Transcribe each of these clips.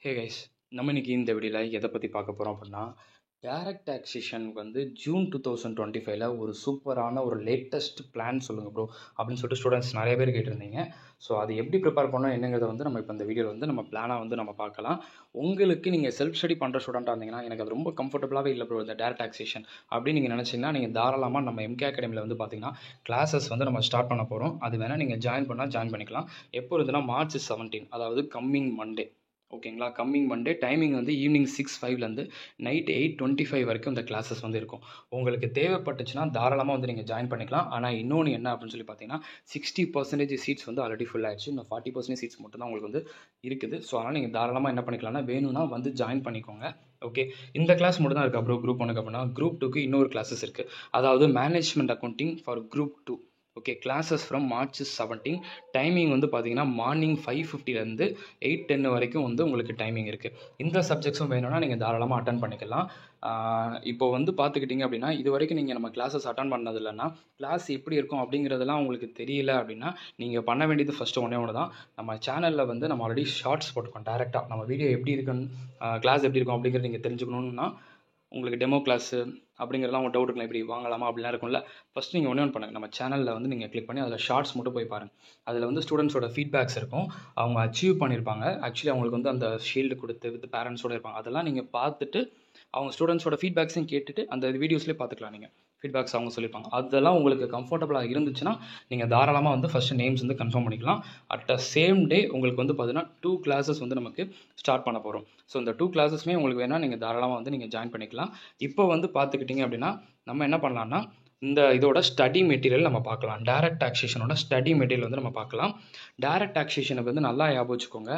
Hey guys, நம்ம இன்னைக்கு இந்த வீடியோவில் எதை பற்றி பார்க்க போகிறோம் அப்படின்னா, டைரக்ட் டாக்ஸேஷனுக்கு வந்து ஜூன் 2025ல ஒரு சூப்பரான ஒரு லேட்டஸ்ட் பிளான் சொல்லுங்கள் ப்ரோ அப்படின்னு சொல்லிட்டு ஸ்டூடெண்ட்ஸ் நிறைய பேர் கேட்டிருந்தீங்க. ஸோ அது எப்படி ப்ரிப்பேர் பண்ணோம் என்னங்கிறத வந்து நம்ம இப்போ இந்த வீடியோவில் வந்து நம்ம பிளானாக வந்து நம்ம பார்க்கலாம். உங்களுக்கு நீங்கள் செல்ஃப் ஸ்டடி பண்ணுற ஸ்டூடெண்ட்டாக இருந்தீங்கன்னா, எனக்கு அது ரொம்ப கம்ஃபர்டபுளாகவே இல்லை ப்ரோ இந்த டைரக்ட் டாக்ஸேஷன் அப்படின்னு நீங்கள் நினச்சிங்கன்னா, நீங்கள் தாராளமாக நம்ம எம்கே அகாடமியில் வந்து பார்த்தீங்கன்னா கிளாஸஸ் வந்து நம்ம ஸ்டார்ட் பண்ண போகிறோம். அது வேணால் நீங்கள் ஜாயின் பண்ணிக்கலாம். எப்போ இருந்துன்னா March 17, அதாவது கம்மிங் மண்டே. ஓகேங்களா, கம்மிங் மண்டே. டைமிங் வந்து ஈவினிங் 6:05லேருந்து நைட் 8:25 வரைக்கும் இந்த கிளாஸஸ் வந்து இருக்கும். உங்களுக்கு தேவைப்பட்டுச்சுன்னா தாராளமாக வந்து நீங்கள் ஜாயின் பண்ணிக்கலாம். ஆனால் இன்னொன்று என்ன அப்படின்னு சொல்லி பார்த்தீங்கன்னா, 60% சீட்ஸ் வந்து ஆல்ரெடி ஃபுல் ஆயிடுச்சு. இன்னும் 40% சீட்ஸ் மட்டும் தான் உங்களுக்கு வந்து இருக்குது. ஸோ அதனால் நீங்கள் தாராளமாக என்ன பண்ணிக்கலாம்னா, வேணும்னா வந்து ஜாயின் பண்ணிக்கோங்க. ஓகே, இந்த கிளாஸ் மட்டும் தான் இருக்குது அப்புறம் குரூப் 1க்கு அப்படின்னா குரூப் 2க்கு இன்னொரு கிளாஸஸ் இருக்குது. அதாவது management accounting for group 2. Okay, classes from March 17. Timing வந்து பார்த்தீங்கன்னா மார்னிங் 5:50லேருந்து 8:10 வரைக்கும் வந்து உங்களுக்கு டைமிங் இருக்குது. இந்த சப்ஜெக்ட்ஸும் வேணும்னா நீங்கள் தாராளமாக அட்டன் பண்ணிக்கலாம். இப்போ வந்து பார்த்துக்கிட்டிங்க அப்படின்னா, இது வரைக்கும் நீங்கள் நம்ம கிளாஸஸ் அட்டன் பண்ணது இல்லைன்னா கிளாஸ் எப்படி இருக்கும் அப்படிங்கிறதெல்லாம் உங்களுக்கு தெரியல அப்படின்னா, நீங்கள் பண்ண வேண்டியது ஃபஸ்ட்டு ஒன்று தான். நம்ம சேனலில் வந்து நம்ம ஆல்ரெடி ஷார்ட்ஸ் போட்டுருக்கோம். டேரெக்டாக நம்ம வீடியோ எப்படி இருக்குன்னு, கிளாஸ் எப்படி இருக்கும் அப்படிங்கிறத நீங்கள் தெரிஞ்சுக்கணுன்னா, உங்களுக்கு டெமோ கிளாஸு அப்படிங்கிறலாம் உங்கள் டவுட் இருக்கலாம், இப்படி வாங்கலாமா அப்படிலாம் இருக்கும்ல. ஃபஸ்ட்டு நீங்கள் ஒன்று பண்ணுங்கள், நம்ம சேனலில் வந்து நீங்கள் கிளிக் பண்ணி அதில் ஷார்ட்ஸ் மட்டும் போய் பாருங்கள். அதில் வந்து ஸ்டூடெண்ட்ஸோட ஃபீட்பேக்ஸ் இருக்கும். அவங்க அச்சீவ் பண்ணியிருப்பாங்க. ஆக்சுவலி அவங்களுக்கு வந்து அந்த ஷீல்டு கொடுத்து வித் பேரண்ட்ஸோடு இருப்பாங்க. அதெல்லாம் நீங்கள் பார்த்துட்டு அவங்க ஸ்டூடெண்ட்ஸோட ஃபீட்பேக்ஸையும் கேட்டுட்டு அந்த வீடியோஸ்லேயே பார்த்துக்கலாம். நீங்கள் ஃபீட்பேக்ஸ் அவங்க சொல்லியிருப்பாங்க. அதெல்லாம் உங்களுக்கு கம்ஃபர்டபுளாக இருந்துச்சுன்னா நீங்கள் தாராளமாக வந்து ஃபஸ்ட்டு நேம்ஸ் வந்து கன்ஃபார்ம் பண்ணிக்கலாம். அட் த சேம் டே உங்களுக்கு வந்து பார்த்தீங்கன்னா 2 கிளாஸஸ் வந்து நமக்கு ஸ்டார்ட் பண்ண போகிறோம். ஸோ இந்த 2 கிளாஸஸ்மே உங்களுக்கு வேணால் நீங்கள் தாராளமாக வந்து நீங்கள் ஜாயின் பண்ணிக்கலாம். இப்போ வந்து பார்த்துக்கிட்டிங்க அப்படின்னா, நம்ம என்ன பண்ணலாம்னா, இந்த இதோட ஸ்டடி மெட்டீரியல் நம்ம பார்க்கலாம். டைரக்ட் டாக்ஸேஷனோட ஸ்டடி மெட்டீரியல் வந்து நம்ம பார்க்கலாம். டைரக்ட் டாக்ஸேஷனுக்கு வந்து நல்லா ஞாபகம் வச்சுக்கோங்க.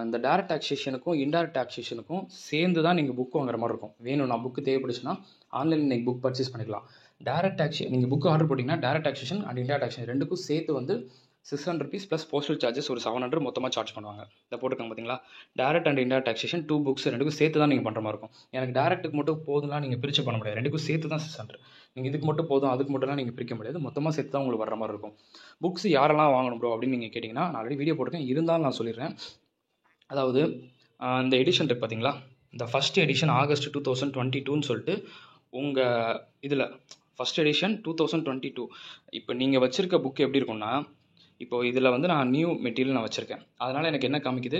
இந்த டைரக்ட் டாக்ஸேஷனுக்கும் இன்டைரக்ட் டாக்ஸேஷனுக்கும் சேர்ந்து தான் நீங்கள் புக் வாங்குற மாதிரி இருக்கும். வேணும்னா புக்கு தேவைப்படுச்சுன்னா ஆன்லைனில் நீங்கள் புக் பர்ச்சேஸ் பண்ணிக்கலாம். டைரக்ட் டாக்ஸேஷன் நீங்கள் புக் ஆர்டர் போட்டிங்கன்னா direct taxation and indirect taxation ரெண்டுக்கும் சேர்த்து வந்து ₹600 ப்ளஸ் போஸ்டல் சார்ஜஸ் ஒரு 700 மொத்தமாக சார்ஜ் பண்ணுவாங்க. இதை போட்டுருக்காங்க பார்த்தீங்களா, direct and indirect taxation 2 books ரெண்டுக்கும் சேர்த்து தான் நீங்கள் பண்ணுற மாதிரி இருக்கும். எனக்கு டைரக்ட்டுக்கு மட்டும் போதும்லாம் நீங்கள் பிரித்து பண்ண முடியாது. ரெண்டுக்கும் சேர்த்து தான் 600. நீங்கள் இதுக்கு மட்டும் போதும் அதுக்கு மட்டும்லாம் நீங்கள் பிரிக்க முடியாது. மொத்தமாக சேர்த்து தான் உங்களுக்கு வர மாதிரி இருக்கும். புக்ஸ் யாரெல்லாம் வாங்கணும் ப்ரோ அப்படின்னு நீங்கள் கேட்டிங்கன்னா, நான் ஆல்ரெடி வீடியோ போட்டிருக்கேன், இருந்தாலும் நான் சொல்லிடுறேன். அதாவது இந்த எடிஷன் இருக்குது பார்த்தீங்களா, இந்த ஃபஸ்ட் எடிஷன் ஆகஸ்ட் 2022ன்னு சொல்லிட்டு உங்கள் இதில் ஃபஸ்ட் எடிஷன் 2022. இப்போ நீங்கள் வச்சுருக்க புக் எப்படி இருக்கும்னா, இப்போ இதில் வந்து நான் நியூ மெட்டீரியல் நான் வச்சுருக்கேன். அதனால் எனக்கு என்ன காமிக்குது,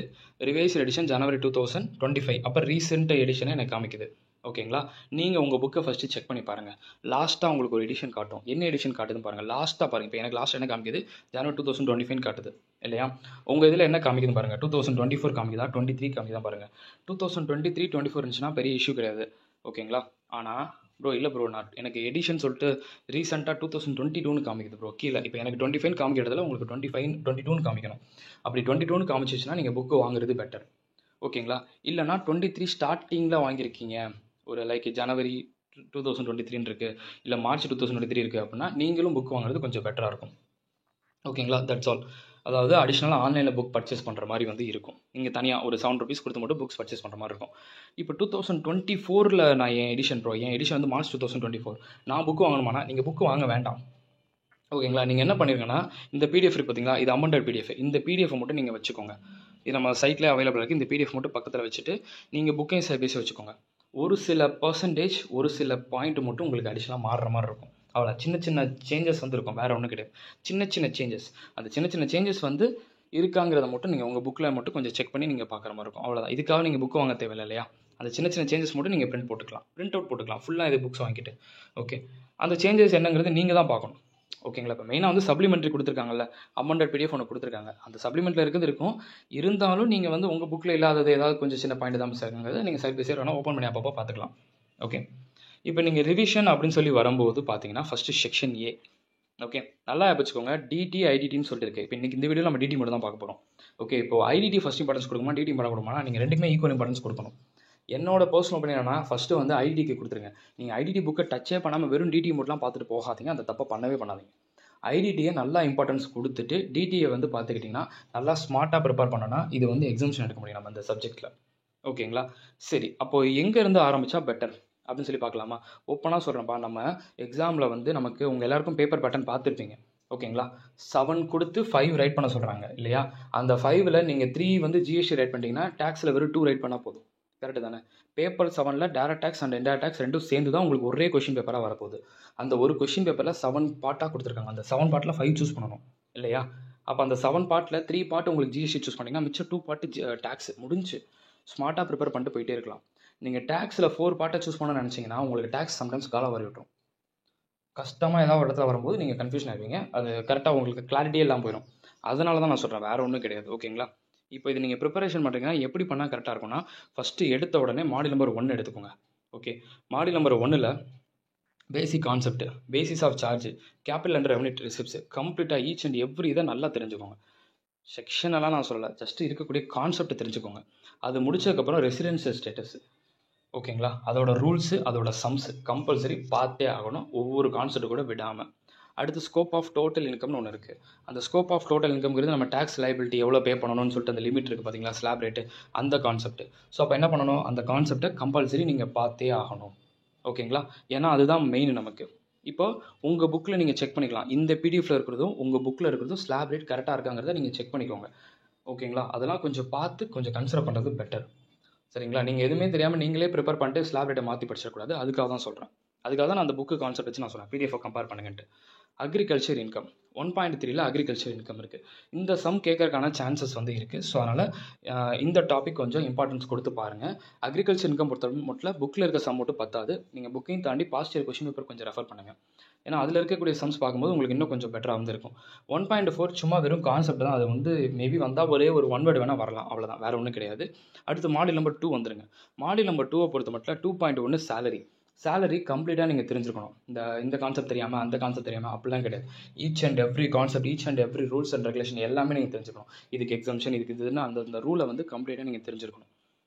ரிவைஸ்ட் எடிஷன் ஜனவரி 2025. அப்போ ரீசெண்ட் எடிஷனை எனக்கு காமிக்குது. ஓகேங்களா, நீங்கள் உங்கள் புக்கை ஃபஸ்ட்டு செக் பண்ணி பாருங்கள். லாஸ்ட்டாக உங்களுக்கு ஒரு எடிஷன் காட்டும். என்ன எடிஷன் காட்டுதுன்னு பாருங்கள். லாஸ்ட்டாக பாருங்கள். இப்போ எனக்கு லாஸ்ட் என்ன காமிக்குது, ஜனவரி 2025 காட்டுது இல்லையா. உங்கள் இதில் என்ன காமிக்குதுன்னு பாருங்கள். 2024 காமிக்குதா, 23 காமிக்குதா பாருங்கள். 2023, 24 இருந்துச்சுன்னா பெரிய இஷ்யூ கிடையாது. ஓகேங்களா. ஆனால் ப்ரோ இல்லை ப்ரோ, நான் எனக்கு எடிஷன் சொல்லிட்டு ரீசெண்டாக 2022ன்னு காமிக்குது ப்ரோ கீழே. இப்போ எனக்கு 25 காமிக்கிறதுல உங்களுக்கு 22ன்னு காமிக்கணும். அப்படி 22ன்னு காமிச்சிச்சுன்னா நீங்கள் புக்கு வாங்குறது பெட்டர். ஓகேங்களா. இல்லைனா 23 ஸ்டார்டிங்கில் வாங்கியிருக்கீங்க, ஒரு லைக் ஜனவரி 2023 இருக்குது, இல்லை மார்ச் 2023 இருக்குது அப்படின்னா நீங்களும் புக் வாங்குறது கொஞ்சம் பெட்டராக இருக்கும். ஓகேங்களா, தட்ஸ் ஆல். அதாவது அடிஷ்னலாக ஆன்லைனில் புக் பர்ச்சேஸ் பண்ணுற மாதிரி வந்து இருக்கும். நீங்கள் தனியாக ஒரு ₹7 கொடுத்து மட்டும் புக்ஸ் பர்ச்சேஸ் பண்ணுற மாதிரி இருக்கும். இப்போ 2024ல் நான் என் எடிஷன் வந்து மார்ச் 2024. நான் புக்கு வாங்கணுமானா நீங்கள் புக்கு வாங்க வேண்டாம். ஓகேங்களா. நீங்கள் என்ன பண்ணிருங்கன்னா, இந்த பிடிஎஃப் இருக்குது பார்த்தீங்களா, இது அமெண்டட் பிடிஎஃப். இந்த பிடிஎஃப் மட்டும் நீங்கள் வச்சுக்கோங்க. இது நம்ம சைட்லேயே அவைலபிள் இருக்குது. இந்த பிடிஎஃப் மட்டும் பக்கத்தில் வச்சுட்டு நீங்கள் புக்கையும் சர்வீஸை வச்சுக்கோங்க. ஒரு சில பர்சன்டேஜ் ஒரு சில பாயிண்ட் மட்டும் உங்களுக்கு அடிஷ்னலாக மாறுற மாதிரி இருக்கும். அவ்வளோ சின்ன சின்ன சேஞ்சஸ் வந்து இருக்கும், வேறு ஒன்றும் கிடையாது. சின்ன சேஞ்சஸ். அந்த சின்ன சேஞ்சஸ் வந்து இருக்காங்கிறத மட்டும் நீங்கள் உங்கள் புக்கில் மட்டும் கொஞ்சம் செக் பண்ணி நீங்கள் பார்க்குற மாதிரி இருக்கும். அவ்வளோதான். இதுக்காக நீங்கள் புக் வாங்க தேவையில்லை இல்லையா. அந்த சின்ன சேஞ்சஸ் மட்டும் நீங்கள் பிரிண்ட் அவுட் போட்டுக்கலாம் ஃபுல்லாக இது புக்ஸ் வாங்கிட்டு. ஓகே, அந்த சேஞ்சஸ் என்னங்கிறது நீங்கள் தான் பார்க்கணும். ஓகேங்களா. இப்போ மெயினாக வந்து சப்ளிமெண்ட்ரி கொடுத்துருக்காங்கல்ல, அமெண்டட் பிடிஎஃப் ஒன்று கொடுத்துருக்காங்க. அந்த சப்ளிமெண்ட்டில் இருக்கிறது இருக்கும். இருந்தாலும் நீங்கள் வந்து உங்கள் புக்கில் இல்லாதது ஏதாவது கொஞ்சம் சின்ன பாயிண்ட் தான் மிஸ் ஆகுங்கிறது நீங்கள் சைட் பை சைட் வேணால் ஓப்பன் பண்ணி அப்பப்போ பார்த்துக்கலாம். ஓகே, இப்போ நீங்கள் ரிவிஷன் அப்படின்னு சொல்லி வரும்போது பார்த்தீங்கன்னா ஃபஸ்ட்டு செக்ஷன் ஏ. ஓகே, நல்லா வச்சுக்கோங்க. டிடி ஐடிடின்னு சொல்லிட்டு இருக்குது. இப்போ இன்றைக்கி இந்த வீடியோ நம்ம டிடி மட்டும் தான் பார்க்க போகிறோம். ஓகே, இப்போ ஐடிடி ஃபஸ்ட் இம்பார்ட்டன்ஸ் கொடுக்குமா, டிடி இம்பார்ட்டன்ஸ் கொடுக்குமா, நீங்கள் ரெண்டுக்குமே ஈக்குவல் இம்பார்ட்டன்ஸ் கொடுக்கணும். என்னோட பர்சனல் ஒப்பீனியன் என்னன்னா, ஃபஸ்ட்டு வந்து ஐடிடிக்கு கொடுத்துருங்க. நீங்கள் ஐடிடி புக்கை டச்சே பண்ணாமல் வெறும் டிடி மட்டும்லாம் பார்த்துட்டு போகாதீங்க. அந்த தப்பை பண்ணவே பண்ணாதீங்க. ஐடிடியை நல்லா இம்பார்ட்டன்ஸ் கொடுத்துட்டு டிடியை வந்து பார்த்துக்கிட்டிங்கன்னா நல்லா ஸ்மார்ட்டாக ப்ரிப்பேர் பண்ணோன்னா இது வந்து எக்ஸாம்ஷன் எடுக்க முடியும் நம்ம இந்த சப்ஜெக்ட்டில். ஓகேங்களா. சரி, அப்போது எங்கேருந்து ஆரம்பித்தா பெட்டர் அப்படின்னு சொல்லி பார்க்கலாமா. ஓப்பனாக சொல்கிறேன்ப்பா, நம்ம எக்ஸாமில் வந்து நமக்கு உங்கள் எல்லாருக்கும் பேப்பர் பேட்டர்ன் பார்த்துருப்பீங்க. ஓகேங்களா. 7 கொடுத்து 5 ரைட் பண்ண சொல்கிறாங்க இல்லையா. அந்த 5ல் நீங்கள் 3 வந்து ஜிஎஸ்டி ரைட் பண்ணிட்டீங்கன்னா டேக்ஸில் வெறும் 2 ரைட் பண்ணால் போதும். கரெக்டு தானே. பேப்பர் 7ல் direct tax and indirect tax ரெண்டும் சேர்ந்து தான் உங்களுக்கு ஒரே கொஷின் பேப்பராக வரப்போகுது. அந்த ஒரு கொஷின் பேப்பரில் 7 பார்ட்டாக கொடுத்துருக்காங்க. அந்த 7 பார்ட்டில் 5 சூஸ் பண்ணணும் இல்லையா. அப்போ அந்த 7 பார்ட்டில் 3 பார்ட் உங்களுக்கு ஜிஎஸ்டி சூஸ் பண்ணிங்கன்னா மிச்சம் 2 பார்ட்டு டேக்ஸ் முடிஞ்சு ஸ்மார்ட்டாக ப்ரிப்பேர் பண்ணிட்டு போயிட்டே இருக்கலாம். நீங்கள் டேக்ஸில் 4 பார்ட்டை சூஸ் பண்ண நினச்சிங்கன்னா உங்களுக்கு டேக்ஸ் சம்டைம்ஸ் காலம் வரி விட்டுரும். கஷ்டமாக ஏதாவது ஒரு இடத்துல வரும்போது நீங்கள் கன்ஃபியூஷன் ஆகிடுவீங்க. அது கரெக்டாக உங்களுக்கு கிளாரிட்டியே இல்லாமல் போயிடும். அதனால தான் நான் சொல்கிறேன், வேறு ஒன்றும் கிடையாது. ஓகேங்களா. இப்போ இது நீங்கள் ப்ரிப்பரேஷன் பண்ணுறீங்கன்னா எப்படி பண்ணால் கரெக்டாக இருக்கும்னா, ஃபஸ்ட்டு எடுத்த உடனே மாடல் நம்பர் 1 எடுத்துக்கோங்க. ஓகே, மாடல் நம்பர் 1ல் basic concept, basis of charge, capital and revenue receipts கம்ப்ளீட்டாக ஈச் அண்ட் எவ்ரி இதை நல்லா தெரிஞ்சுக்கோங்க. செக்ஷனெல்லாம் நான் சொல்லலை, ஜஸ்ட் இருக்கக்கூடிய கான்செப்ட் தெரிஞ்சுக்கோங்க. அது முடிச்சதுக்கப்புறம் ரெசிடென்ஷியல் ஸ்டேட்டஸ், ஓகேங்களா, அதோட ரூல்ஸு அதோட சம்ஸ் கம்பல்சரி பார்த்தே ஆகணும், ஒவ்வொரு கான்செப்ட் கூட விடாமல். அடுத்து ஸ்கோப் ஆஃப் டோட்டல் இன்கம்னு ஒன்று இருக்குது. அந்த ஸ்கோப் ஆஃப் டோட்டல் இன்கம்ங்கிறது நம்ம டேக்ஸ் லைபிலிட்டி எவ்வளோ பே பண்ணணும்னு சொல்லிட்டு அந்த லிமிட் இருக்குது பார்த்தீங்களா, ஸ்லாப் ரேட்டு, அந்த கான்செப்ட். ஸோ அப்போ என்ன பண்ணணும், அந்த கான்செப்டை கம்பல்சரி நீங்கள் பார்த்தே ஆகணும். ஓகேங்களா, ஏன்னா அதுதான் மெயின் நமக்கு. இப்போ உங்கள் புக்கில் நீங்கள் செக் பண்ணிக்கலாம், இந்த பிடிஎஃப்ல இருக்கிறதும் உங்கள் புக்கில் இருக்கிறதும் ஸ்லாப் ரேட் கரெக்டாக இருக்காங்கிறத நீங்கள் செக் பண்ணிக்கோங்க. ஓகேங்களா, அதெல்லாம் கொஞ்சம் பார்த்து கொஞ்சம் கன்சிடர் பண்ணுறது பெட்டர். சரிங்களா. நீங்கள் எதுவுமே தெரியாமல் நீங்களே ப்ரிப்பேர் பண்ணிட்டு ஸ்லாப் ரேட்டை மாற்றி படிச்சிடக்கூடாது. அதுக்காக தான் சொல்கிறேன். அதுக்காக தான் நான் அந்த புக்கு கான்செப்ட் வச்சு நான் சொல்கிறேன், பிடிஎஃப் கம்பேர் பண்ணுங்கன்ட்டு. அக்ரிகல்ச்சர் இன்கம் 1.3ல் அக்ரிகல்ச்சர் இன்கம் இருக்குது. இந்த சம் கேட்கறதுக்கான சான்சஸ் வந்து இருக்குது. ஸோ அதனால் இந்த டாபிக் கொஞ்சம் இம்பார்ட்டன்ஸ் கொடுத்து பாருங்கள். அக்ரிகல்ச்சர் இன்கம் பொறுத்த மட்டும் புக்கில் இருக்க சம் மட்டும் பத்தாது, நீங்கள் புக்கையும் தாண்டி பாஸ்ட் இயர் கொஷின் பேப்பர் கொஞ்சம் ரெஃபர் பண்ணுங்கள். ஏன்னா அதில் இருக்கக்கூடிய சம்ஸ் பார்க்கும்போது உங்களுக்கு இன்னும் கொஞ்சம் பெட்டராக வந்து இருக்கும். 1.4 சும்மா வெறும் கான்செப்ட் தான், அது வந்து மேபி வந்தால் ஒரே ஒரு 1 வேர்டு வேணால் வரலாம், அவ்வளோதான், வேறு ஒன்றும் கிடையாது. அடுத்து மாடல் நம்பர் 2 வந்துருங்க. மாடல் நம்பர் 2 பொறுத்த மட்டும் 2.1 சேலரி கம்ப்ளீட்டாக நீங்கள் தெரிஞ்சுக்கணும். இந்த கான்செப்ட் தெரியாமல் அந்த கான்செப்ட் தெரியாமல் அப்படிலாம் கிடையாது. Each and every concept, each and every rules and regulation எல்லாமே நீங்கள் தெரிஞ்சுக்கணும். இதுக்கு எக்ஸம்ஷன், இதுக்கு இதுன்னு அந்த ரூலை வந்து கம்ப்ளீட்டாக நீங்கள் தெரிஞ்சிருக்கணும்.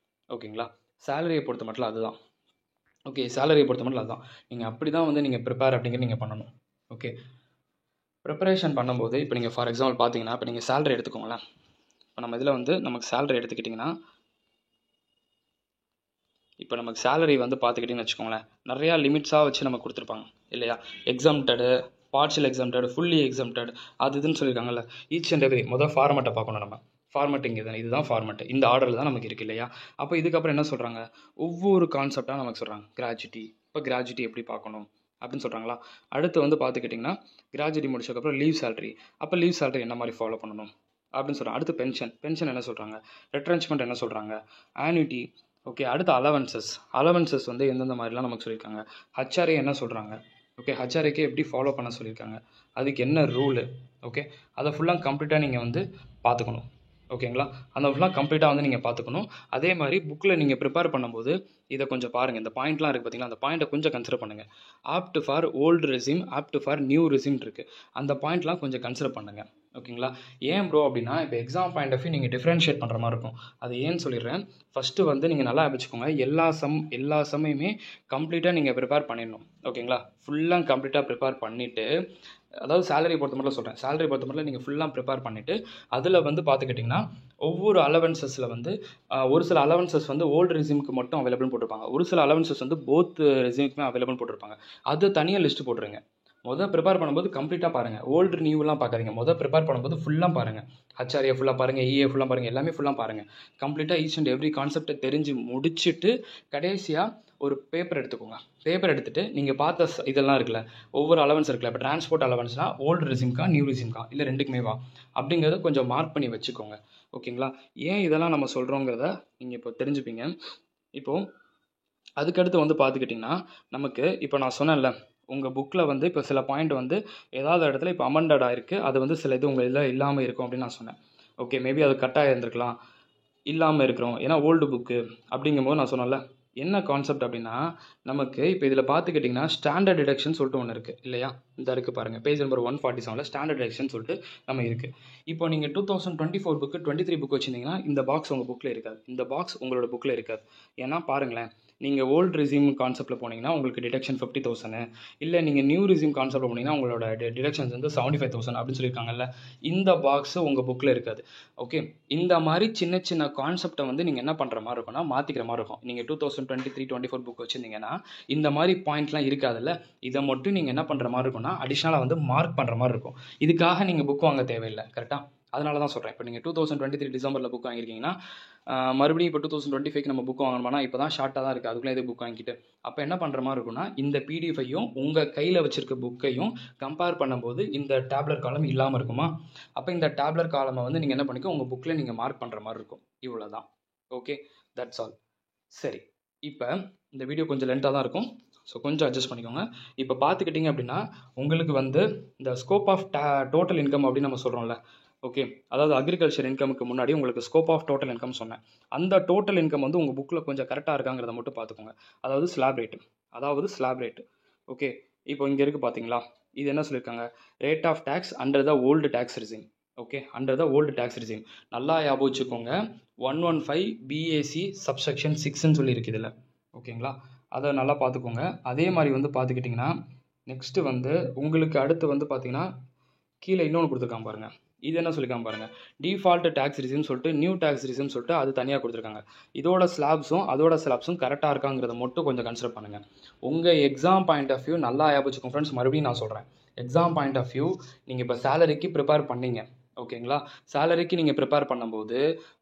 ஓகேங்களா. சேலரியை பொறுத்த மட்டும் அதுதான். ஓகே, சேலரியை பொறுத்த மட்டும் அதுதான். நீங்கள் அப்படி தான் வந்து நீங்கள் ப்ரிப்பேர் அப்படிங்கிறது நீங்கள் பண்ணணும். ஓகே, ப்ரிப்பரேஷன் பண்ணும்போது இப்போ நீங்கள் ஃபார் எக்ஸாம்பிள் பார்த்தீங்கன்னா, இப்போ நீங்கள் சேலரி எடுத்துக்கோங்களேன். இப்போ நம்ம இதில் வந்து நமக்கு சேலரி எடுத்துக்கிட்டிங்கன்னா, இப்போ நமக்கு சேலரி வந்து பார்த்துக்கிட்டிங்கன்னு வச்சுக்கோங்களேன், நிறையா லிமிட்ஸாக வச்சு நம்ம கொடுத்துருப்பாங்க இல்லையா. எக்ஸாம்டடு, பார்ஷியல் எக்ஸாம்டட், ஃபுல்லி எக்ஸாம்டட், அது இதுன்னு சொல்லியிருக்காங்கல்ல. ஈச் அண்ட் எவ்ரி மொதல் ஃபார்மெட்டை பார்க்கணும் நம்ம. ஃபார்மெட்டிங் இதுதான் ஃபார்மெட்டு, இந்த ஆர்டரில் தான் நமக்கு இருக்குது இல்லையா. அப்போ இதுக்கப்புறம் என்ன சொல்கிறாங்க, ஒவ்வொரு கான்செப்டாக நமக்கு சொல்கிறாங்க. கிராஜுவிட்டி, இப்போ கிராஜுவிட்டி எப்படி பார்க்கணும் அப்படின்னு சொல்கிறாங்களா. அடுத்து வந்து பார்த்துக்கிட்டிங்கன்னா, கிராஜுவிட்டி முடிச்சதுக்கப்புறம் லீவ் சேலரி, அப்போ லீவ் சேலரி என்ன மாதிரி ஃபாலோ பண்ணணும் அப்படின்னு சொல்கிறாங்க. அடுத்து பென்ஷன் என்ன சொல்கிறாங்க, ரெட்ரென்ச்மெண்ட் என்ன சொல்கிறாங்க, ஆன்யூட்டி. ஓகே, அடுத்து அலவன்சஸ் வந்து எந்தெந்த மாதிரிலாம் நமக்கு சொல்லியிருக்காங்க. ஹச்ஆர்ஏ என்ன சொல்கிறாங்க. ஓகே, ஹச்ஆர்ஏக்கு எப்படி ஃபாலோ பண்ண சொல்லியிருக்காங்க, அதுக்கு என்ன ரூலு. ஓகே, அதை ஃபுல்லாக கம்ப்ளீட்டாக நீங்கள் வந்து பார்த்துக்கணும். ஓகேங்களா, அந்த ஃபுல்லாக கம்ப்ளீட்டாக வந்து நீங்கள் பார்த்துக்கணும். அதே மாதிரி புக்கில் நீங்கள் ப்ரிப்பேர் பண்ணும்போது இதை கொஞ்சம் பாருங்கள். இந்த பாயிண்ட்லாம் இருக்குது பார்த்தீங்களா, அந்த பாயிண்ட்டை கொஞ்சம் கன்சிடர் பண்ணுங்கள். Opt for old regime, opt for new regime இருக்குது, அந்த பாயிண்ட்லாம் கொஞ்சம் கன்சிடர் பண்ணுங்கள். ஓகேங்களா. ஏன் ப்ரோ அப்படின்னா, இப்போ எக்ஸாம் பாயிண்ட் ஆஃப் வியூ நீங்கள் டிஃப்ரென்ஷியேட் பண்ணுற மாதிரி இருக்கும். அது ஏன்னு சொல்லிடுறேன். ஃபஸ்ட்டு வந்து நீங்கள் நல்லா வச்சுக்கோங்க, எல்லா சம்மையுமே கம்ப்ளீட்டாக நீங்கள் ப்ரிப்பேர் பண்ணிடணும். ஓகேங்களா, ஃபுல்லாக கம்ப்ளீட்டாக ப்ரிப்பேர் பண்ணிவிட்டு, அதாவது சேலரி பொறுத்த மட்டும் சொல்கிறேன், சேலரி பொறுத்த மட்டும் நீங்கள் ஃபுல்லாக ப்ரிப்பேர் பண்ணிவிட்டு, அதில் வந்து பார்த்துக்கிட்டிங்கன்னா ஒவ்வொரு அலவன்சஸில் வந்து ஒரு சில அலவன்சஸ் வந்து ஓல்டு ரெசிமுக்கு மட்டும் அவைலபிள் போட்டிருப்பாங்க, ஒரு சில அலவன்சஸ் வந்து போத் ரெசிமுக்குமே அவைலபிள் போட்டிருப்பாங்க. அது தனியாக லிஸ்ட்டு போட்டுருங்க. ப்ரிப்பேர் பண்ணும்போது கம்ப்ளீட்டாக பாருங்கள், ஓல்டு நியூலாம் பார்க்காதீங்க. ப்ரிப்பேர் பண்ணும்போது ஃபுல்லாக பாருங்கள், ஹச்ஆர்ஏ ஃபுல்லாக பாருங்கள், இஏ ஃபுல்லாக பாருங்கள், எல்லாமே ஃபுல்லாக பாருங்கள். கம்ப்ளீட்டாக ஈச் அண்ட் எவ்ரி கான்செப்டை தெரிஞ்சு முடிச்சுட்டு கடைசியாக ஒரு பேப்பர் எடுத்துக்கோங்க. பேப்பர் எடுத்துகிட்டு நீங்கள் பார்த்த இதெல்லாம் இருக்குல்ல, ஒவ்வொரு அலவன்ஸ் இருக்குல்ல. இப்போ டிரான்ஸ்போர்ட் அலவன்ஸ்னால் ஓல்டு ரெசிம்கா நியூ ரெசிம்கா இல்லை ரெண்டுக்குமே வா அப்படிங்கிறத கொஞ்சம் மார்க் பண்ணி வச்சுக்கோங்க. ஓகேங்களா, ஏன் இதெல்லாம் நம்ம சொல்கிறோங்கிறத நீங்கள் இப்போ தெரிஞ்சுப்பீங்க. இப்போது அதுக்கடுத்து வந்து பார்த்துக்கிட்டிங்கன்னா, நமக்கு இப்போ நான் சொன்னேன்ல, உங்கள் புக்கில் வந்து இப்போ சில பாயிண்ட் வந்து ஏதாவது இடத்துல இப்போ அமெண்டட் ஆகிருக்கு, அது வந்து சில இது உங்கள் இதில் இல்லாமல் இருக்கும் அப்படின்னு நான் சொன்னேன். ஓகே, மேபி அது கட்டாக இருந்திருக்கலாம், இல்லாமல் இருக்கிறோம், ஏன்னா ஓல்டு புக்கு அப்படிங்கும்போது நான் சொன்னேன்ல. என்ன கான்செப்ட் அப்படின்னா, நமக்கு இப்போ இதில் பார்த்துக்கிட்டிங்கன்னா ஸ்டாண்டர்ட் டிடக்ஷன் சொல்லிட்டு ஒன்று இருக்குது இல்லையா. இந்த இருக்குது பாருங்கள், பேஜ் நம்பர் 147 ஸ்டாண்டர்ட் டிடக்ஷன் சொல்லிட்டு நம்ம இருக்குது. இப்போ நீங்கள் 2024 புக்கு 23 புக் வச்சுருந்தீங்கன்னா இந்த பாக்ஸ் உங்கள் புக்கில் இருக்காது, இந்த பாக்ஸ் உங்களோட புக்கில் இருக்காது. ஏன்னா பாருங்களேன், நீங்கள் ஓல்டு ரெசிம் கான்செப்ட்டில் போனீங்கன்னா உங்களுக்கு டிடக்ஷன் 50,000, இல்லை நீங்கள் நியூ ரெசிம் கான்செப்ட்டில் போனீங்கன்னா உங்களோட டிடக்ஷன்ஸ் வந்து 75,000 அப்படின்னு சொல்லியிருக்காங்கல்ல. இந்த பாக்ஸு உங்கள் புக்கில் இருக்காது. ஓகே, இந்த மாதிரி சின்ன சின்ன கான்செப்டை வந்து நீங்கள் என்ன பண்ணுற மாதிரி இருக்கும்னா மாற்றிக்கிற மாதிரி இருக்கும். நீங்கள் 2023-24 புக் வச்சுருந்தீங்கன்னா இந்த மாதிரி பாயிண்ட்லாம் இருக்காதுல்ல, இதை மட்டும் நீங்கள் என்ன பண்ணுற மாதிரி இருக்கும்னா பண்ணணும்னா அடிஷ்னலாக வந்து மார்க் பண்ணுற மாதிரி இருக்கும். இதுக்காக நீங்கள் புக் வாங்க தேவையில்லை. கரெக்டாக? அதனால தான் சொல்கிறேன். இப்போ நீங்கள் 2023 டிசம்பரில் புக் வாங்கியிருக்கீங்கன்னா மறுபடியும் இப்போ 2025க்கு நம்ம புக் வாங்கணும்னா இப்போ தான் ஷார்ட்டாக தான் இருக்குது, அதுக்குள்ளே இது புக் வாங்கிட்டு அப்போ என்ன பண்ணுற மாதிரி இருக்குன்னா இந்த பிடிஎஃபையும் உங்கள் கையில் வச்சுருக்க புக்கையும் கம்பேர் பண்ணும்போது இந்த டேப்லர் காலம் இல்லாமல் இருக்குமா? அப்போ இந்த டேப்லர் காலமை வந்து நீங்கள் என்ன பண்ணிக்கோ உங்கள் புக்கில் நீங்கள் மார்க் பண்ணுற மாதிரி இருக்கும். இவ்வளோ தான். Okay, that's all. சரி, இப்போ இந்த வீடியோ கொஞ்சம் லென்த்தாக தான் இருக்கும், ஸோ கொஞ்சம் அட்ஜஸ்ட் பண்ணிக்கோங்க. இப்போ பார்த்துக்கிட்டிங்க அப்படின்னா உங்களுக்கு வந்து இந்த ஸ்கோப் ஆஃப் டோட்டல் இன்கம் அப்படின்னு நம்ம சொல்கிறோம்ல. ஓகே, அதாவது அக்ரிகல்ச்சர் இன்கமுக்கு முன்னாடி உங்களுக்கு ஸ்கோப் ஆஃப் டோட்டல் இன்கம் சொன்னேன். அந்த டோட்டல் இன்கம் வந்து உங்கள் புக்கில் கொஞ்சம் கரெக்டாக இருக்காங்கிறத மட்டும் பார்த்துக்கோங்க. அதாவது ஸ்லாப் ரேட்டு. ஓகே, இப்போ இங்கே இருக்குது பார்த்தீங்களா, இது என்ன சொல்லியிருக்காங்க? Rate of tax under the old tax regime. Okay, under the old tax regime. நல்லா ஞாபகம் வச்சுக்கோங்க. 115 BAC சப்செக்ஷன் 6ன்னு சொல்லியிருக்கு இதில். ஓகேங்களா, அதை நல்லா பார்த்துக்கோங்க. அதே மாதிரி வந்து பார்த்துக்கிட்டிங்கன்னா நெக்ஸ்ட்டு வந்து உங்களுக்கு அடுத்து வந்து பார்த்தீங்கன்னா கீழே இன்னொன்று கொடுத்துருக்காங்க பாருங்கள். இது என்ன சொல்லியிருக்காங்க பாருங்கள், டிஃபால்ட் டேக்ஸ் ரிஜிம் சொல்லிட்டு நியூ டேக்ஸ் ரிஜிம் சொல்லிட்டு அது தனியாக கொடுத்துருக்காங்க. இதோட ஸ்லாப்ஸும் கரெக்டாக இருக்காங்கிறத மட்டும் கொஞ்சம் கன்சிடர் பண்ணுங்கள். உங்கள் எக்ஸாம் பாயிண்ட் ஆஃப் வியூ நல்லா ஞாபகம் வச்சுக்கோங்க ஃப்ரெண்ட்ஸ். மறுபடியும் நான் சொல்கிறேன், எக்ஸாம் பாயிண்ட் ஆஃப் வியூ நீங்கள் இப்போ சேலரிக்கு ப்ரிப்பேர் பண்ணீங்க. ஓகேங்களா, சேலரிக்கு நீங்கள் ப்ரிப்பேர் பண்ணும்போது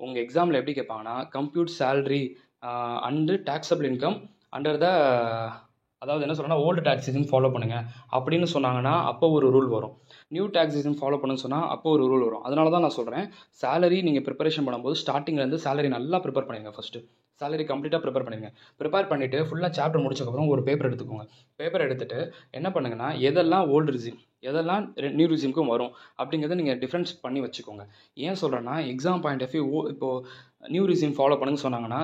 உங்கள் எக்ஸாமில் எப்படி கேட்பாங்கன்னா compute salary and taxable income under the, அதாவது என்ன சொல்கிறேன்னா ஓல்டு டேக்ஸ் ரிஜிம் ஃபாலோ பண்ணுங்கள் அப்படின்னு சொன்னாங்கன்னா அப்போ ஒரு ரூல் வரும். நியூ டேக்ஸ் ரிஜிம் ஃபாலோ பண்ணுன்னு சொன்னால் அப்போ ஒரு ரூல் வரும். அதனால தான் நான் சொல்கிறேன், சேலரி நீங்கள் ப்ரிப்பரேஷன் பண்ணும்போது ஸ்டார்டிங்லேருந்து சேலரி நல்லா ப்ரிப்பேர் பண்ணிடுங்க. ஃபஸ்ட்டு சேலரி கம்ப்ளீட்டாக ப்ரிப்பேர் பண்ணிடுங்க. ப்ரிப்பேர் பண்ணிவிட்டு ஃபுல்லாக சாப்டர் முடிச்சக்கப்புறம் ஒரு பேப்பர் எடுத்துக்கோங்க. பேப்பர் எடுத்துகிட்டு என்ன பண்ணுங்கன்னா எதெல்லாம் ஓல்டு ரிஜிம் எதெல்லாம் நியூ ரிஜிம்க்கும் வரும் அப்படிங்கிறத நீங்கள் டிஃப்ரென்ஸ் பண்ணி வச்சுக்கோங்க. ஏன் சொல்கிறேன்னா எக்ஸாம் பாயிண்ட் ஆஃப் வியூ இப்போது நியூ ரிஜிம் ஃபாலோ பண்ணுன்னு சொன்னாங்கன்னா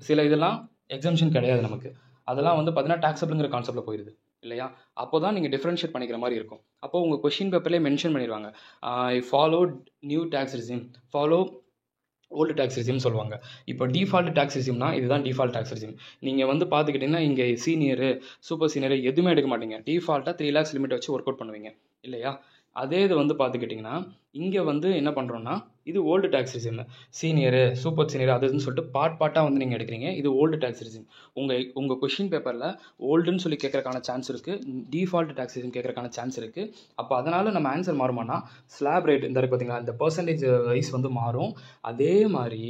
சில இதெல்லாம் எக்ஸாம்ஷன் கிடையாது நமக்கு. அதெல்லாம் வந்து பார்த்தீங்கன்னா டேக்ஸபிள்ங்கிற கான்செப்ட்டில் போயிடுது இல்லையா? அப்போ தான் நீங்கள் டிஃப்ரென்ஷியேட் பண்ணிக்கிற மாதிரி இருக்கும். அப்போ உங்கள் கொஷின் பேப்பர்லேயே மென்ஷன் பண்ணிடுவாங்க, follow new tax regime, follow old tax regime சொல்லுவாங்க. இப்போ டிஃபால்ட் டேக்ஸ் ரிஜிம்னா இதுதான் டிஃபால்ட் டேக்ஸ் ரிஜிம். நீங்கள் வந்து பார்த்துக்கிட்டிங்கன்னா இங்கே சீனியரு சூப்பர் சீனியரு எதுவுமே எடுக்க மாட்டீங்க. டிஃபால்ட்டாக 3 lakhs லிமிட் வச்சு ஒர்க் அவுட் பண்ணுவீங்க இல்லையா? அதே இது வந்து பார்த்துக்கிட்டிங்கன்னா இங்கே வந்து என்ன பண்ணுறோன்னா இது old tax regime. Senior super senior அதுன்னு சொல்லிட்டு பார்ட்டாக வந்து நீங்கள் எடுக்கிறீங்க. இது ஓல்டு டேக்ஸ் ரிஜிம். உங்கள் கொஷின் பேப்பரில் ஓல்டுன்னு சொல்லி கேட்குறக்கான சான்ஸ் இருக்குது, டிஃபால்ட் டேக்ஸ் ரிஜிம் கேட்குறக்கான சான்ஸ் இருக்குது. அப்போ அதனால் நம்ம ஆன்சர் மாறுமானா ஸ்லாப் ரேட் இந்த இருக்குது பார்த்தீங்களா, இந்த பர்சன்டேஜ் வைஸ் வந்து மாறும். அதே மாதிரி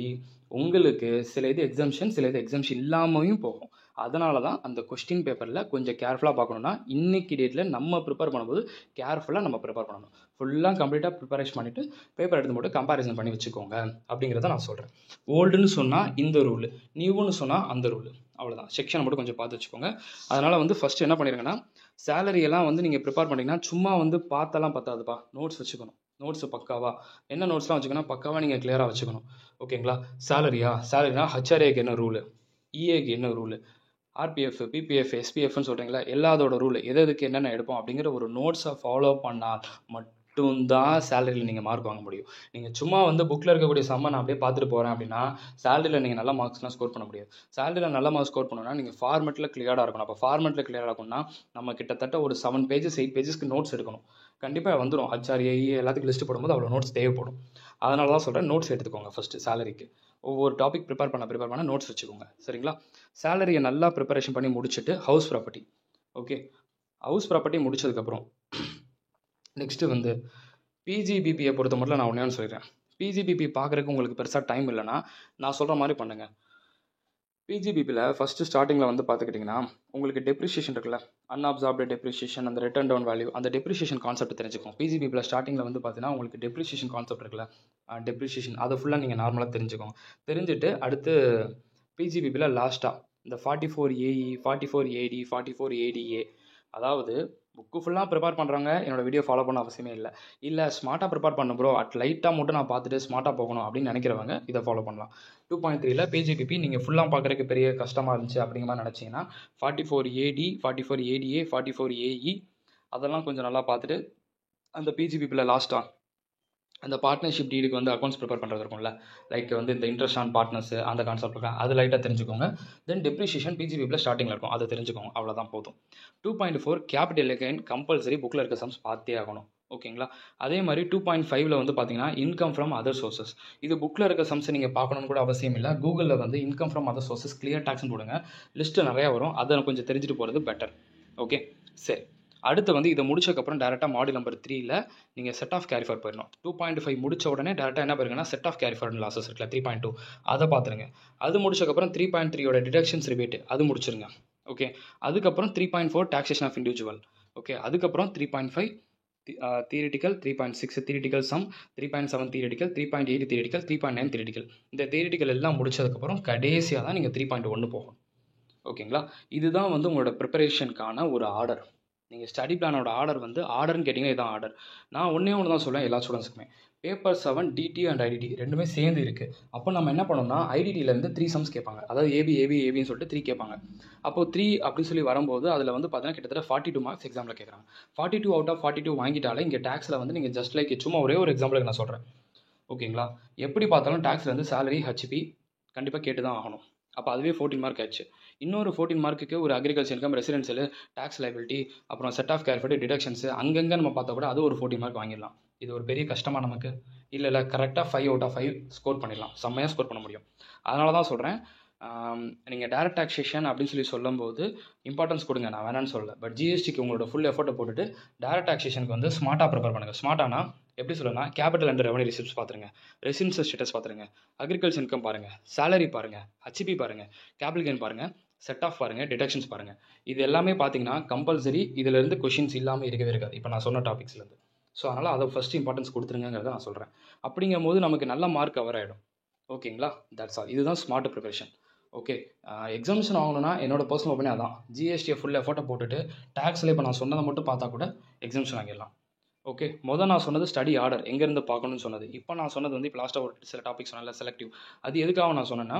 உங்களுக்கு சில இது எக்ஸம்ஷன் சில இது எக்ஸம்ஷன் இல்லாமையும் போகும். அதனால தான் அந்த கொஸ்டின் பேப்பரில் கொஞ்சம் கேர்ஃபுல்லாக பார்க்கணுன்னா இன்றைக்கி டேட்டில் நம்ம ப்ரிப்பேர் பண்ணும்போது கேர்ஃபுல்லாக நம்ம ப்ரிப்பேர் பண்ணணும். ஃபுல்லாக கம்ப்ளீட்டாக ப்ரிப்பரேஷன் பண்ணிவிட்டு பேப்பர் எடுத்து மட்டும் கம்பேரிசன் பண்ணி வச்சுக்கோங்க அப்படிங்கிறத நான் சொல்கிறேன். ஓல்டுன்னு சொன்னால் இந்த ரூலு, நியூன்னு சொன்னால் அந்த ரூலு, அவ்வளோதான். செக்ஷனை மட்டும் கொஞ்சம் பார்த்து வச்சுக்கோங்க. அதனால் வந்து ஃபஸ்ட்டு என்ன பண்ணிடுங்கன்னா சேலரியெல்லாம் வந்து நீங்கள் ப்ரிப்பேர் பண்ணிங்கன்னா சும்மா வந்து பார்த்தெல்லாம் பத்தாதுப்பா, நோட்ஸ் வச்சுக்கணும். நோட்ஸு பக்காவாக என்ன நோட்ஸ்லாம் வச்சுக்கணும் பக்காவாக நீங்கள் கிளியராக வச்சுக்கணும். ஓகேங்களா? சேலரினா ஹச்ஆர்ஏக்கு என்ன ரூலு, இஏக்கு என்ன ரூலு, ஆர்பிஎஃப் பிபிஎஃப் எஸ்பிஎஃப்னு சொல்கிறீங்களா, எல்லாத்தோட ரூல் எதுக்கு என்னென்ன எடுப்போம் அப்படிங்கிற ஒரு நோட்ஸை ஃபாலோ பண்ணால் மட்டும்தான் சேலரியில் நீங்கள் மார்க் வாங்க முடியும். நீங்கள் சும்மா வந்து புக்கில் இருக்கக்கூடிய சம்மை நான் அப்படியே பார்த்துட்டு போகிறேன் அப்படின்னா சேலரியில் நீங்கள் நல்ல மார்க்ஸ்லாம் ஸ்கோர் பண்ண முடியாது. சேலரியில் நல்ல மார்க்ஸ் ஸ்கோர் பண்ணணும்னா நீங்கள் ஃபார்மெட்டில் கிளியராக இருக்கணும். அப்போ ஃபார்மெட்டில் கிளியராக இருக்கணும்னா நம்ம கிட்டத்தட்ட ஒரு 7 pages 8 pagesக்கு நோட்ஸ் எடுக்கணும். கண்டிப்பாக வந்துடும். ஹச்ஆர்ஏ எல்லாத்துக்கும் லிஸ்ட்டு போடும்போது அவ்வளோ நோட்ஸ் தேவைப்படும். அதனால தான் சொல்கிறேன் நோட்ஸ் எடுத்துக்கோங்க. ஃபஸ்ட்டு சேலரிக்கு ஒவ்வொரு டாபிக் ப்ரிப்பேர் பண்ண நோட்ஸ் வச்சுக்கோங்க. சரிங்களா? சேலரியை நல்லா ப்ரிப்பரேஷன் பண்ணி முடிச்சுட்டு house property. Okay, house property முடிச்சதுக்கப்புறம் நெக்ஸ்ட்டு வந்து பிஜிபிபியை பொறுத்த மட்டும் நான் ஒன்றே சொல்லிடுறேன். பிஜிபிபி பார்க்குறதுக்கு உங்களுக்கு பெருசாக டைம் இல்லைன்னா நான் சொல்கிற மாதிரி பண்ணுங்கள். பிஜிபிபியில் ஃபஸ்ட்டு ஸ்டார்டிங்கில் வந்து பார்த்துக்கிட்டிங்கன்னா உங்களுக்கு டெப்ரிஷியேஷன் இருக்குல்ல, அன்அப்சார்ப்டு டெப்ரிஷியேஷன், அந்த ரிட்டர்ன் டவுன் வேல்யூ, அந்த டெப்ரிஷியேஷன் கான்செப்ட் தெரிஞ்சுக்கும். பிஜிபிபியில் ஸ்டார்டிங்கில் வந்து பார்த்தீங்கன்னா உங்களுக்கு டெப்ரிஷியேஷன் கான்செப்ட் இருக்குல்ல, டெப்ரிஷியேஷன் அதை ஃபுல்லாக நீங்கள் நார்மலாக தெரிஞ்சுக்கோங்க. தெரிஞ்சுட்டு அடுத்து பிஜிபிபியில் லாஸ்ட்டாக இந்த 44 AE 44 AD 44 ADA, அதாவது புக்கு ஃபுல்லாக ப்ரிப்பேர் பண்ணுறாங்க, என்னோடய வீடியோ ஃபாலோ பண்ண அவசியமே இல்லை ஸ்மார்ட்டாக ப்ரிப்பேர் பண்ண ப்ரோ, லைட்டாக மட்டும் நான் பார்த்துட்டு ஸ்மார்ட்டாக போகணும் அப்படின்னு நினைக்கிறவங்க இதை ஃபாலோ பண்ணலாம். 2.3ல் பிஜிபிபி நீங்கள் ஃபுல்லாக பார்க்குறதுக்கு பெரிய கஷ்டமாக இருந்துச்சு அப்படிங்கிற மாதிரி நினச்சிங்கன்னா 44 AD 44 ADA 44 AE அதெல்லாம் கொஞ்சம் நல்லா பார்த்துட்டு அந்த பிஜிபிபியில் லாஸ்ட்டாக அந்த பார்ட்னர்ஷிப் டீடுக்கு வந்து அக்கௌண்ட்ஸ் ப்ரிப்பேர் பண்ணுறது இருக்கும்ல, லைக் வந்து இந்த இன்ட்ரெஸ்ட் ஆன் பார்ட்னர்ஸ் அந்த கான்செப்ட் இருக்கா, அது லைட்டாக தெரிஞ்சுக்கோங்க. தென் டெப்ரிஷியேஷன் பிஜிபியில் ஸ்டார்டிங்கில் இருக்கும், அதை தெரிஞ்சுக்கோங்க. அவ்வளோதான் போதும். 2.4 கேபிட்டல் கெயின் கம்பல்சரி புக்கில் இருக்க சம்ஸ் பார்த்தே ஆகணும். ஓகேங்களா? அதே மாதிரி 2.5ல் வந்து பார்த்தீங்கன்னா இன்கம் ஃப்ரம் அதர் சோர்சஸ். இது புக்கில் இருக்க சம்ஸை நீங்கள் பார்க்கணுன்னு கூட அவசியம் இல்லை. கூகுளில் வந்து income from other sources clear டேக்ஸ்னு போடுங்க, லிஸ்ட்டு நிறையா வரும். அதை கொஞ்சம் தெரிஞ்சுட்டு போகிறது பெட்டர். ஓகே, சரி. அடுத்து வந்து இதை முடிச்சதுக்கப்புறம் டேரெக்டாக மாடியூல் நம்பர் 3ல் நீங்கள் செட் ஆஃப் கேரி ஃபார்வர்ட் போயிடணும். 2.5 முடிச்ச உடனே டேரெக்டாக என்ன பாருங்கன்னா set off carry forward losses இருக்குல்ல 3.2 அதை பார்த்துருங்க. அது முடிச்சதுக்கப்புறம் 3.3யோட டிடக்ஷன்ஸ் ரிபேட் அது முடிச்சிருங்க. ஓகே, அதுக்கப்புறம் 3.4 டாக்ஸேஷன் ஆஃப் இண்டிவிஜுவல். ஓகே, அதுக்கப்புறம் 3.5 theoretical, 3.6 theoretical sum, 3.7 theoretical, 3.8 theoretical, 3.9 theoretical. இந்த தியரிட்டிக்கல் எல்லாம் முடிச்சதுக்கப்புறம் கடைசியாக தான் நீங்கள் 3.1 போகணும். ஓகேங்களா, இதுதான் வந்து உங்களோட ப்ரிப்பரேஷனுக்கான ஒரு ஆர்டர். நீங்கள் ஸ்டடி பிளானோட ஆர்டர் வந்து ஆர்டர்னு கேட்டிங்கன்னா இதுதான் ஆர்டர். நான் ஒன்றே ஒன்று தான் சொல்லுவேன் எல்லா ஸ்டூடெண்ட்ஸுக்குமே, பேப்பர் 7 டிடி அண்ட் ஐடிடி ரெண்டுமே சேர்ந்து இருக்குது. அப்போ நம்ம என்ன பண்ணோம்னா ஐடிடியிலேருந்து 3 சம்ஸ் கேட்பாங்க, அதாவது ஏபின்னு சொல்லிட்டு 3 கேட்பாங்க. அப்போது 3 அப்படின்னு சொல்லி வரும்போது அதில் வந்து பார்த்தீங்கன்னா கிட்டத்தட்ட 42 மார்க்ஸ் எக்ஸாமில் கேட்குறாங்க. 42 அவுட் ஆஃப் 42 வாங்கிட்டாலே இங்கே டேக்ஸில் வந்து நீங்கள் ஜஸ்ட் லைக் சும்மா ஒரே ஒரு எக்ஸாம்பிளுக்கு நான் சொல்கிறேன். ஓகேங்களா, எப்படி பார்த்தாலும் டேக்ஸில் வந்து சேலரி ஹெச்பி கண்டிப்பாக கேட்டு தான் ஆகணும். அப்போ அதுவே 14 மார்க் ஆச்சு. இன்னொரு 14 மார்க்குக்கு ஒரு agriculture income, residential, tax liability, அப்புறம் செட் ஆஃப் கேர்ஃபர்ட், டிடக்ஷன்ஸ் அங்கங்கே நம்ம பார்த்தா கூட அது ஒரு 14 மார்க் வாங்கிடலாம். இது ஒரு பெரிய கஷ்டமாக நமக்கு இல்லை கரெக்டாக 5 அவுட் ஆஃப் 5 ஸ்கோர் பண்ணிடலாம், செம்மையாக ஸ்கோர் பண்ண முடியும். அதனால தான் சொல்கிறேன், நீங்கள் டைரக்ட் டாக்ஸேஷன் அப்படின்னு சொல்லி சொல்லும்போது இம்பார்ட்டன்ஸ் கொடுங்க, நான் வேணான்னு சொல்லலை. பட் ஜிஎஸ்டிக்கு உங்களோட ஃபுல் எஃபர்ட்டை போட்டுட்டு டைரக்ட் டாக்ஸேஷனுக்கு வந்து ஸ்மார்ட்டாக ப்ரிப்பேர் பண்ணுங்கள். ஸ்மார்ட்டானா எப்படி சொல்லணும்னா கேபிட்டல் அண்ட் ரெவன்யூ ரிசிப்ட்ஸ் பார்த்துருங்க, ரெசிடென்ஷியல் ஸ்டேட்டஸ் பார்த்துருங்க, அக்ரிகல்ச்சர் இன்கம் பாருங்கள், சேலரி பாருங்கள், ஹெச்பி பாருங்கள், கேபிட்டல் கெயின் பாருங்கள், செட் ஆஃப் பாருங்கள், டிடக்ஷன்ஸ் பாருங்கள். இது எல்லாமே பார்த்தீங்கன்னா கம்பல்சரி இதிலேருந்து கொஷின்ஸ் இல்லாமல் இருக்கவே இருக்காது இப்போ நான் சொன்ன டாபிக்ஸ்லேருந்து. ஸோ அதனால் அதை ஃபஸ்ட்டு இம்பார்ட்டன்ஸ் கொடுத்துருங்கிறத நான் சொல்கிறேன். அப்படிங்கும்போது நமக்கு நல்ல மார்க் கவர் ஆகிடும். ஓகேங்களா, தட்ஸ் ஆல். இதுதான் ஸ்மார்ட் ப்ரிப்பரேஷன். ஓகே, எக்ஸாமிஷன் ஆகணும்னா என்னோட பர்சனல் ஒப்பீனியன் அதான், ஜிஎஸ்டியை ஃபுல் எஃபர்ட்டை போட்டுட்டு டேக்ஸில் இப்போ நான் சொன்னதை மட்டும் பார்த்தா கூட எக்ஸாமிஷன் வாங்கிடலாம். ஓகே, நான் சொன்னது ஸ்டடி ஆர்டர் எங்கேருந்து பார்க்கணும்னு சொன்னது. இப்போ நான் சொன்னது வந்து இப்போ லாஸ்ட்டாக ஒரு சில டாபிக் சொன்னல செலக்டிவ், அது எதுக்காக நான் சொன்னேன்னா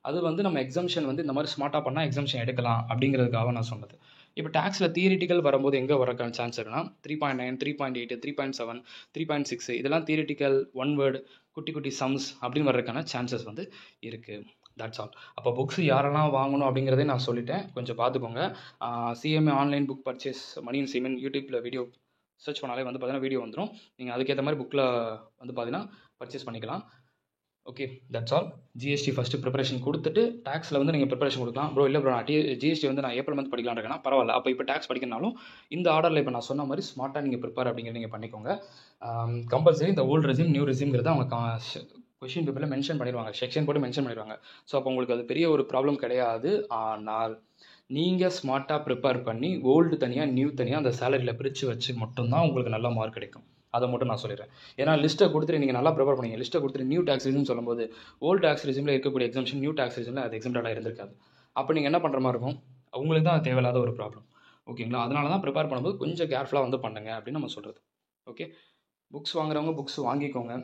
அது வந்து நம்ம எக்ஸாமிஷன் வந்து இந்த மாதிரி ஸ்மார்ட்டாக பண்ணால் எக்ஸாமிஷன் எடுக்கலாம் அப்படிங்கிறதுக்காக நான் சொன்னது. இப்போ டேக்ஸில் தியரிட்டிக்கல் வரும்போது எங்கே வரக்கான சான்ஸ் இருக்குன்னா 3.9, 3.8, 3.7, 3.6 இதெல்லாம் தியரிட்டிக்கல் ஒன் வேர்டு குட்டி குட்டி சம்ஸ் அப்படின்னு வர்றதுக்கான சான்சஸ் வந்து இருக்குது. That's all. அப்போ புக்ஸ் யாரெல்லாம் வாங்கணும் அப்படிங்கிறதே நான் சொல்லிட்டேன், கொஞ்சம் பார்த்துக்கோங்க. சிஎம்ஏ ஆன்லைன் புக் பர்ச்சேஸ் மணி இன் சிமெண்ட் யூடியூப்பில் வீடியோ சர்ச் பண்ணாலே வந்து பார்த்தீங்கன்னா வீடியோ வந்துடும். நீங்கள் அதுக்கேற்ற மாதிரி புக்கில் வந்து பார்த்தீங்கன்னா பர்ச்சேஸ் பண்ணிக்கலாம். Okay, that's all. GST first preparation கொடுத்துட்டு டேக்ஸில் வந்து நீங்கள் ப்ரிப்பரேஷன் கொடுக்கலாம். ப்ரோ இல்லை ப்ரோ நான் ஜிஎஸ்டி வந்து நான் ஏப்ரல் மந்த் படிக்கலான்னு இருக்கேன்னா பரவாயில்ல. அப்போ இப்போ டேக்ஸ் படிக்கணும்னாலும் இந்த ஆர்டரில் இப்போ நான் சொன்ன மாதிரி ஸ்மார்ட்டாக நீங்கள் ப்ரிப்பேர் அப்படிங்கிறத நீங்கள் பண்ணிக்கோங்க. கம்பல்சரி இந்த ஓல்டு ரெசியூம் நியூ ரெசியூம்ங்கிறத அவங்க கொஷின் பேப்பரில் மென்ஷன் பண்ணிடுவாங்க, செக்ஷன் போட்டு மென்ஷன் பண்ணிடுவாங்க. ஸோ அப்போ உங்களுக்கு அது பெரிய ஒரு ப்ராப்ளம் கிடையாது. ஆனால் நீங்கள் ஸ்மார்ட்டாக ப்ரிப்பேர் பண்ணி ஓல்டு தனியாக நியூ தனியாக அந்த சேலரியில் பிரித்து வச்சு மட்டும்தான் உங்களுக்கு நல்ல மார்க் கிடைக்கும். அதை மட்டும் நான் சொல்லிடுறேன். ஏன்னா லிஸ்ட்டை கொடுத்துட்டு நீங்கள் நல்லா ப்ரிப்பேர் பண்ணீங்க, லிஸ்ட்டை கொடுத்துட்டு நியூ டேக்ஸ் ரெசியூம் சொல்லும்போது ஓல்டு டேக்ஸ் ரெசியூமில் இருக்கக்கூடிய எக்ஸாம்ஷன் நியூ டேக்ஸ் ரெசியூமில் அது எக்ஸாம்டாக இருந்திருக்காது. அப்போ நீங்கள் என்ன பண்ணுற மாதிரி இருக்கும், உங்களுக்கு தான் தேவையில்லாத ஒரு ப்ராப்ளம். ஓகேங்களா, அதனால தான் ப்ரிப்பேர் பண்ணும்போது கொஞ்சம் கேர்ஃபுல்லாக வந்து பண்ணுங்க அப்படின்னு நம்ம சொல்கிறது. ஓகே, புக்ஸ் வாங்குறவங்க புக்ஸ் வாங்கிக்கோங்க,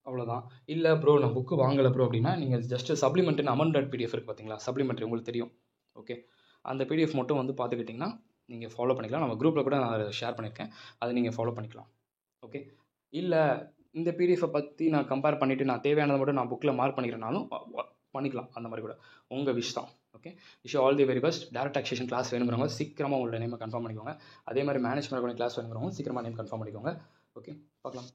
அவ்வளோதான். இல்லை ப்ரோ நான் புக்கு வாங்கலை ப்ரோ அப்படின்னா நீங்கள் ஜஸ்ட்டு சப்ளிமெண்ட்னு அமெண்டட் பிடிஎஃப் இருக்குது பார்த்தீங்களா, சப்ளிமெண்ட்ரி உங்களுக்கு தெரியும். ஓகே, அந்த பிடிஎஃப் மட்டும் வந்து பார்த்துக்கிட்டிங்கன்னா நீங்கள் ஃபாலோ பண்ணிக்கலாம். நம்ம குரூப்பில் கூட நான் ஷேர் பண்ணியிருக்கேன், அதை நீங்கள் ஃபாலோ பண்ணிக்கலாம். ஓகே, இல்லை இந்த பிடிஎஃபை பற்றி நான் கம்பேர் பண்ணிவிட்டு நான் தேவையானதை மட்டும் நான் புக்கில் மார்க் பண்ணிக்கிறனாலும் பண்ணிக்கலாம், அந்த மாதிரி கூட உங்கள் விஷ் தான். Okay, wish all the very best. Direct taxation class வேணுங்கிறவங்க சீக்கிரமாக உங்களோட நேமை கன்ஃபார்ம் பண்ணிக்கோங்க. அதே மாதிரி மேனேஜ்மெண்ட் கிளாஸ் வேணுங்கிறவங்க சீக்கிரமாக நேம் கன்ஃபார்ம் பண்ணிக்கோங்க. ஓகே, பார்க்கலாம்.